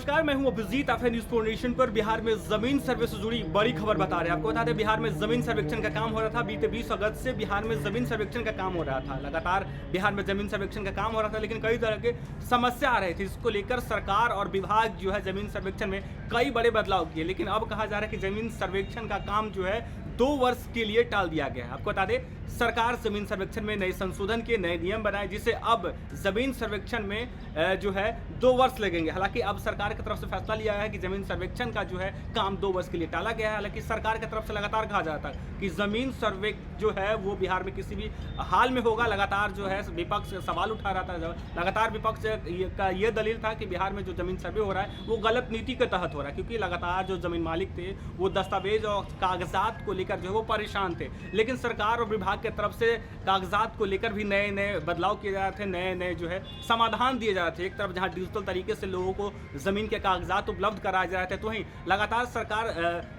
नमस्कार, मैं हूं अभिजीत। आप न्यूज फोर नेशन पर बिहार में जमीन सर्वे से जुड़ी बड़ी खबर बता रहे हैं। आपको बता दें, बिहार में जमीन सर्वेक्षण का काम हो रहा था। बीते 20 अगस्त से बिहार में जमीन सर्वेक्षण का काम हो रहा था। लगातार बिहार में जमीन सर्वेक्षण का काम हो रहा था, लेकिन कई तरह के समस्या आ रही थी। इसको लेकर सरकार और विभाग जो है जमीन सर्वेक्षण में कई बड़े बदलाव किए, लेकिन अब कहा जा रहा है कि जमीन सर्वेक्षण का काम जो है 2 वर्ष के लिए टाल दिया गया है। आपको बता दें, सरकार जमीन सर्वेक्षण में नए संशोधन के नए नियम बनाए, जिसे अब जमीन सर्वेक्षण में जो है 2 वर्ष लगेंगे। हालांकि अब सरकार की तरफ से फैसला लिया है कि जमीन सर्वेक्षण का जो है काम 2 वर्ष के लिए टाला गया है। हालांकि सरकार की तरफ से लगातार कहा जाता है कि जमीन सर्वे जो है वो बिहार में किसी भी हाल में होगा। लगातार जो है विपक्ष सवाल उठा रहा था, लगातार विपक्ष का ये दलील था कि बिहार में जो जमीन सर्वे हो रहा है वो गलत नीति के तहत हो रहा है, क्योंकि लगातार जो जमीन मालिक थे वो दस्तावेज और कागजात को लेकर जो है वो परेशान थे। लेकिन सरकार और विभाग की तरफ से कागजात को लेकर भी नए नए बदलाव किए जा रहे थे, नए नए जो है समाधान दिए जा रहे थे। एक तरफ जहां डिजिटल तरीके से लोगों को जमीन के कागजात उपलब्ध कराए जा रहे थे, तो वहीं लगातार सरकार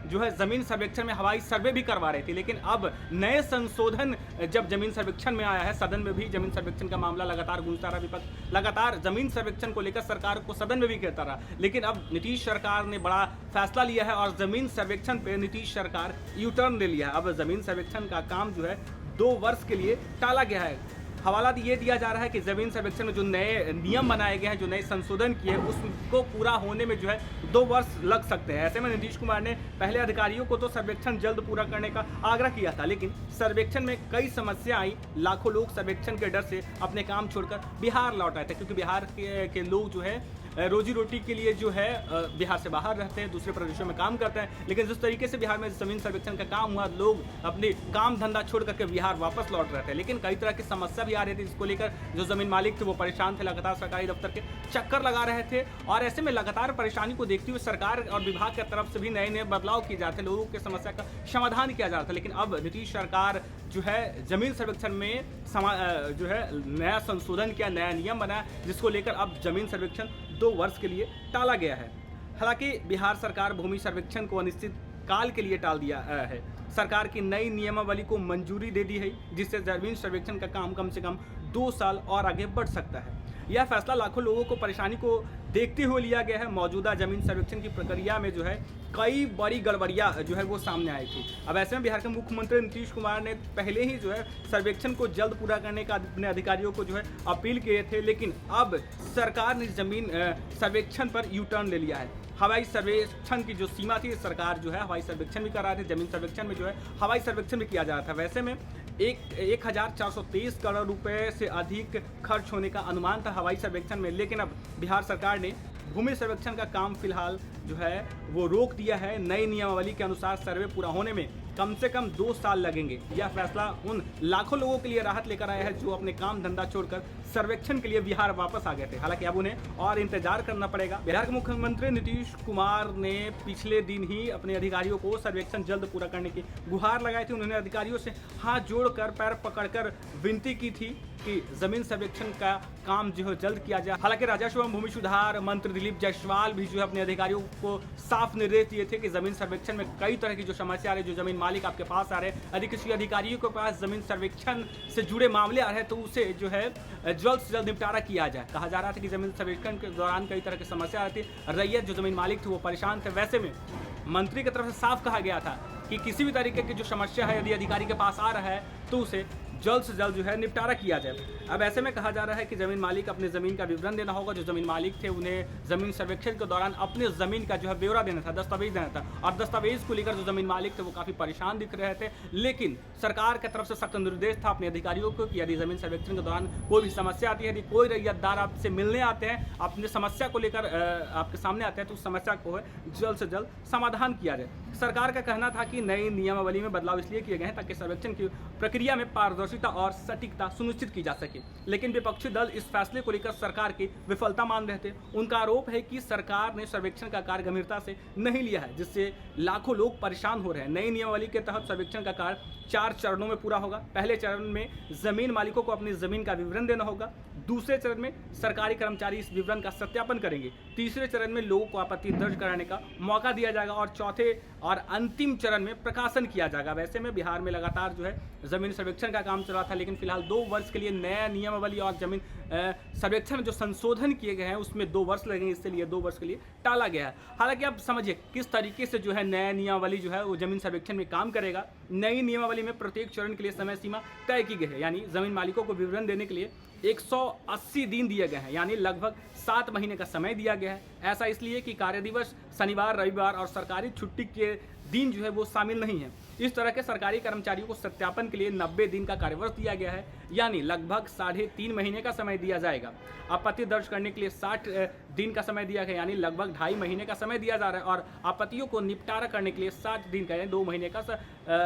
जो है जमीन सर्वेक्षण में हवाई सर्वे भी करवा रही थी। लेकिन अब नए संशोधन जब जमीन सर्वेक्षण में आया है, सदन में भी जमीन सर्वेक्षण का मामला लगातार गूंजता रहा। विपक्ष लगातार जमीन सर्वेक्षण को लेकर सरकार को सदन में भी कहता रहा, लेकिन अब नीतीश सरकार ने बड़ा फैसला लिया है और जमीन सर्वेक्षण पे नीतीश सरकार यू टर्न ले लिया है। अब जमीन सर्वेक्षण का काम जो है 2 वर्ष के लिए टाला गया है। हवाला ये दिया जा रहा है कि जमीन सर्वेक्षण में जो नए नियम बनाए गए हैं, जो नए संशोधन किए, उसको पूरा होने में जो है 2 वर्ष लग सकते हैं। ऐसे में नीतीश कुमार ने पहले अधिकारियों को तो सर्वेक्षण जल्द पूरा करने का आग्रह किया था, लेकिन सर्वेक्षण में कई समस्या आई। लाखों लोग सर्वेक्षण के डर से अपने काम छोड़कर बिहार लौट आए थे, क्योंकि बिहार के लोग जो है रोजी रोटी के लिए जो है बिहार से बाहर रहते हैं, दूसरे प्रदेशों में काम करते हैं। लेकिन जिस तरीके से बिहार में जमीन सर्वेक्षण का काम हुआ, लोग अपने काम धंधा छोड़ करके बिहार वापस लौट रहे थे। लेकिन कई तरह की समस्या भी आ रही थी, जिसको लेकर जो जमीन मालिक थे वो परेशान थे, लगातार सरकारी दफ्तर के चक्कर लगा रहे थे। और ऐसे में लगातार परेशानी को देखते हुए सरकार और विभाग की तरफ से भी नए नए बदलाव किए जाते, लोगों की समस्या का समाधान किया जाता। लेकिन अब नीतीश सरकार जो है जमीन सर्वेक्षण में जो है नया संशोधन किया, नया नियम बनाया, जिसको लेकर अब जमीन सर्वेक्षण 2 वर्ष के लिए टाला गया है। हालांकि बिहार सरकार भूमि सर्वेक्षण को अनिश्चित काल के लिए टाल दिया है। सरकार की नई नियमावली को मंजूरी दे दी है, जिससे जमीन सर्वेक्षण का काम कम से कम 2 साल और आगे बढ़ सकता है। यह फैसला लाखों लोगों को परेशानी को देखते हुए लिया गया है। मौजूदा जमीन सर्वेक्षण की प्रक्रिया में जो है कई बड़ी गड़बड़ियां जो है वो सामने आई थी। अब ऐसे में बिहार के मुख्यमंत्री नीतीश कुमार ने पहले ही जो है सर्वेक्षण को जल्द पूरा करने का अपने अधिकारियों को जो है अपील किए थे, लेकिन अब सरकार ने जमीन सर्वेक्षण पर यू टर्न ले लिया है। हवाई सर्वेक्षण की जो सीमा थी, सरकार जो है हवाई सर्वेक्षण भी कर रहा था, जमीन सर्वेक्षण में जो है हवाई सर्वेक्षण भी किया जा रहा था। वैसे में 1423 करोड़ रुपए से अधिक खर्च होने का अनुमान था हवाई सर्वेक्षण में, लेकिन अब बिहार सरकार ने भूमि सर्वेक्षण का काम फिलहाल जो है वो रोक दिया है। नई नियमावली के अनुसार सर्वे पूरा होने में कम से कम 2 साल लगेंगे। यह फैसला उन लाखों लोगों के लिए राहत लेकर आया है जो अपने काम धंधा छोड़कर सर्वेक्षण के लिए बिहार वापस आ गए थे। हालांकि अब उन्हें और इंतजार करना पड़ेगा। बिहार के मुख्यमंत्री नीतीश कुमार ने पिछले दिन ही अपने अधिकारियों को सर्वेक्षण जल्द पूरा करने की गुहार लगाई थी। उन्होंने अधिकारियों से हाथ जोड़कर पैर पकड़कर विनती की थी कि जमीन सर्वेक्षण का काम जो है जल्द किया जाए। हालांकि राजस्व एवं भूमि सुधार मंत्री दिलीप जायसवाल भी जो है अपने अधिकारियों को साफ निर्देश दिए थे कि जमीन सर्वेक्षण में कई तरह की जो समस्या आ रही है, जो जमीन मालिक आपके पास आ रहे हैं, यदि किसी अधिकारियों के पास जमीन सर्वेक्षण से जुड़े मामले आ रहे हैं तो उसे जो है जल्द से जल्द निपटारा किया जाए। कहा जा रहा था कि जमीन सर्वेक्षण के दौरान कई तरह की समस्या आ रही थी, रैयत जो जमीन मालिक थे वो परेशान थे। वैसे में मंत्री की तरफ से साफ कहा गया था कि किसी भी तरीके की जो समस्या है, यदि अधिकारी के पास आ रहा है तो उसे जल्द से जल्द जो है निपटारा किया जाए। अब ऐसे में कहा जा रहा है कि जमीन मालिक अपने ज़मीन का विवरण देना होगा। जो जमीन मालिक थे उन्हें जमीन सर्वेक्षण के दौरान अपने ज़मीन का जो है ब्यौरा देना था, दस्तावेज देना था। और दस्तावेज को लेकर जो जमीन मालिक थे वो काफ़ी परेशान दिख रहे थे, लेकिन सरकार की तरफ से सख्त निर्देश था अपने अधिकारियों को कि यदि जमीन सर्वेक्षण के दौरान कोई भी समस्या आती है, यदि कोई रैयतदार आपसे मिलने आते हैं, अपने समस्या को लेकर आपके सामने आते हैं, तो उस समस्या को जल्द से जल्द समाधान किया जाए। सरकार का कहना था कि नई नियमावली में बदलाव इसलिए किए गए हैं ताकि सर्वेक्षण की प्रक्रिया में पारदर्शिता और सटीकता सुनिश्चित की जा सके। लेकिन विपक्षी दल इस फैसले को लेकर सरकार की विफलता मान रहे थे। उनका आरोप है कि सरकार ने सर्वेक्षण का कार्य गंभीरता से नहीं लिया है, जिससे लाखों लोग परेशान हो रहे हैं। नई नियमावली के तहत सर्वेक्षण का कार्य 4 चरणों में पूरा होगा। पहले चरण में जमीन मालिकों को अपनी जमीन का विवरण देना होगा। दूसरे चरण में सरकारी कर्मचारी इस विवरण का सत्यापन करेंगे। तीसरे चरण में लोगों को आपत्ति दर्ज कराने का मौका दिया जाएगा और चौथे और अंतिम चरण में प्रकाशन किया जाएगा। वैसे में बिहार में लगातार जो है जमीन सर्वेक्षण का काम चल रहा था, लेकिन फिलहाल 2 वर्ष के लिए नया नियमावली और जमीन सर्वेक्षण में जो संशोधन किए गए हैं उसमें 2 वर्ष लगेंगे, इसलिए 2 वर्ष के लिए टाला गया है। हालांकि आप समझिए किस तरीके से जो है नया नियमावली जो है वो जमीन सर्वेक्षण में काम करेगा। नई नियमावली में प्रत्येक चरण के लिए समय सीमा तय की गई है, यानी जमीन मालिकों को विवरण देने के लिए 180 दिन दिए गए हैं, यानी लगभग 7 महीने का समय दिया गया है। ऐसा इसलिए कि कार्य दिवस शनिवार, रविवार और सरकारी छुट्टी के दिन जो है वो शामिल नहीं है। इस तरह के सरकारी कर्मचारियों को सत्यापन के लिए 90 दिन का कार्यवर्ष दिया गया है, यानी लगभग 3.5 महीने का समय दिया जाएगा। आपत्ति दर्ज करने के लिए 60 दिन का समय दिया गया, यानी लगभग 2.5 महीने का समय दिया जा रहा है और आपत्तियों को निपटारा करने के लिए 60 दिन का, यानी 2 महीने का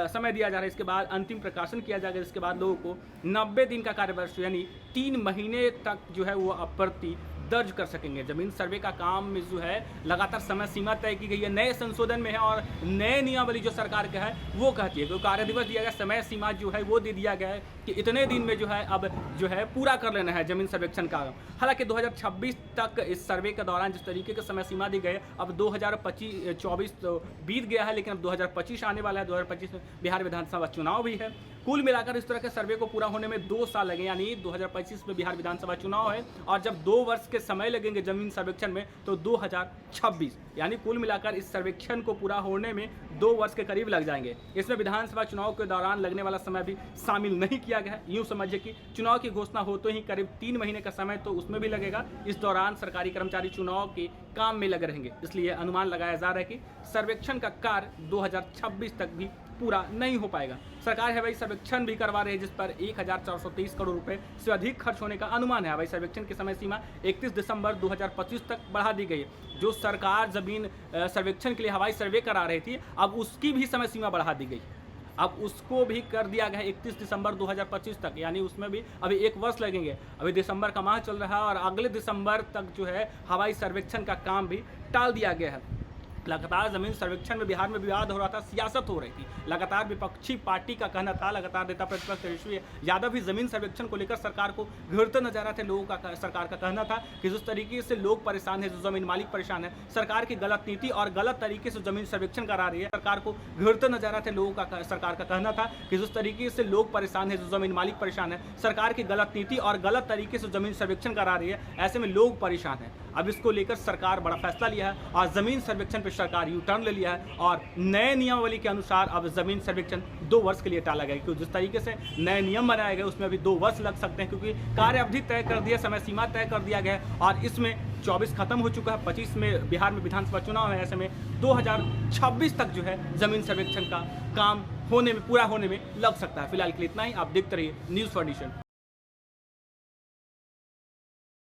समय दिया जा रहा है। इसके बाद अंतिम प्रकाशन किया जाएगा, जिसके बाद लोगों को 90 दिन का कार्यवर्ष यानी 3 महीने तक जो है वो आपत्ति दर्ज कर सकेंगे। जमीन सर्वे का काम में जो है लगातार समय सीमा तय की गई है, नए संशोधन में है और नए नियमावली जो सरकार का है वो कहती है कि कार्य दिवस दिया गया, समय सीमा जो है वो दे दिया गया है कि इतने दिन में जो है अब जो है पूरा कर लेना है जमीन सर्वेक्षण का। हालांकि 2026 तक इस सर्वे के दौरान जिस तरीके की समय सीमा दी गई है, अब 2024 तो बीत गया है, लेकिन अब 2025 आने वाला है। 2025 में बिहार विधानसभा चुनाव भी है। कुल मिलाकर इस तरह के सर्वे को पूरा होने में 2 साल लगे, यानी 2025 में बिहार विधानसभा चुनाव है और जब 2 वर्ष के समय लगेंगे जमीन सर्वेक्षण में तो 2026, यानी कुल मिलाकर इस सर्वेक्षण को पूरा होने में 2 वर्ष के करीब लग जाएंगे। इसमें विधानसभा चुनाव के दौरान लगने वाला समय भी शामिल नहीं किया गया है। यूँ समझिए कि चुनाव की घोषणा होते ही करीब 3 महीने का समय तो उसमें भी लगेगा। इस दौरान सरकारी कर्मचारी चुनाव के काम में लगे रहेंगे, इसलिए अनुमान लगाया जा रहा है कि सर्वेक्षण का कार्य 2026 तक भी पूरा नहीं हो पाएगा। सरकार हवाई सर्वेक्षण भी करवा रही है, जिस पर 1430 करोड़ रुपए से अधिक खर्च होने का अनुमान है। हवाई सर्वेक्षण की समय सीमा 31 दिसंबर 2025 तक बढ़ा दी गई है। जो सरकार जमीन सर्वेक्षण के लिए हवाई सर्वे करा रही थी, अब उसकी भी समय सीमा बढ़ा दी गई। अब उसको भी कर दिया गया है 31 दिसंबर 2025 तक, यानी उसमें भी अभी 1 वर्ष लगेंगे। अभी दिसंबर का माह चल रहा है और अगले दिसंबर तक जो है हवाई सर्वेक्षण का काम भी टाल दिया गया है। लगातार जमीन सर्वेक्षण में बिहार में विवाद हो रहा था, सियासत हो रही थी। लगातार विपक्षी पार्टी का कहना था, लगातार नेता प्रतिपक्ष तेजस्वी यादव भी जमीन सर्वेक्षण को लेकर सरकार को घेरते नजर आ रहे थे। लोगों का सरकार का कहना था कि जिस तरीके से लोग परेशान है, जो जमीन मालिक परेशान है, सरकार की गलत नीति और गलत तरीके से जमीन सर्वेक्षण करा रही है, सरकार को घेरते नजर आ रहे थे। लोगों का सरकार का कहना था कि जिस तरीके से लोग परेशान है, जो जमीन मालिक परेशान है, सरकार की गलत नीति और गलत तरीके से जमीन सर्वेक्षण करा रही है, ऐसे में लोग परेशान है। अब इसको लेकर सरकार बड़ा फैसला लिया है और जमीन सर्वेक्षण पर सरकार यू टर्न ले लिया है और नए नियमावली के अनुसार अब जमीन सर्वेक्षण 2 वर्ष के लिए टाला गया, क्योंकि जिस तरीके से नए नियम बनाए गए उसमें अभी 2 वर्ष लग सकते हैं, क्योंकि कार्य अवधि तय कर दिया, समय सीमा तय कर दिया गया और इसमें 24 खत्म हो चुका है, 25 में बिहार में विधानसभा चुनाव है। ऐसे में 2026 तक जो है जमीन सर्वेक्षण का काम होने में, पूरा होने में लग सकता है। फिलहाल के लिए इतना ही। आप देखते रहिए न्यूज़ फॉर नेशन।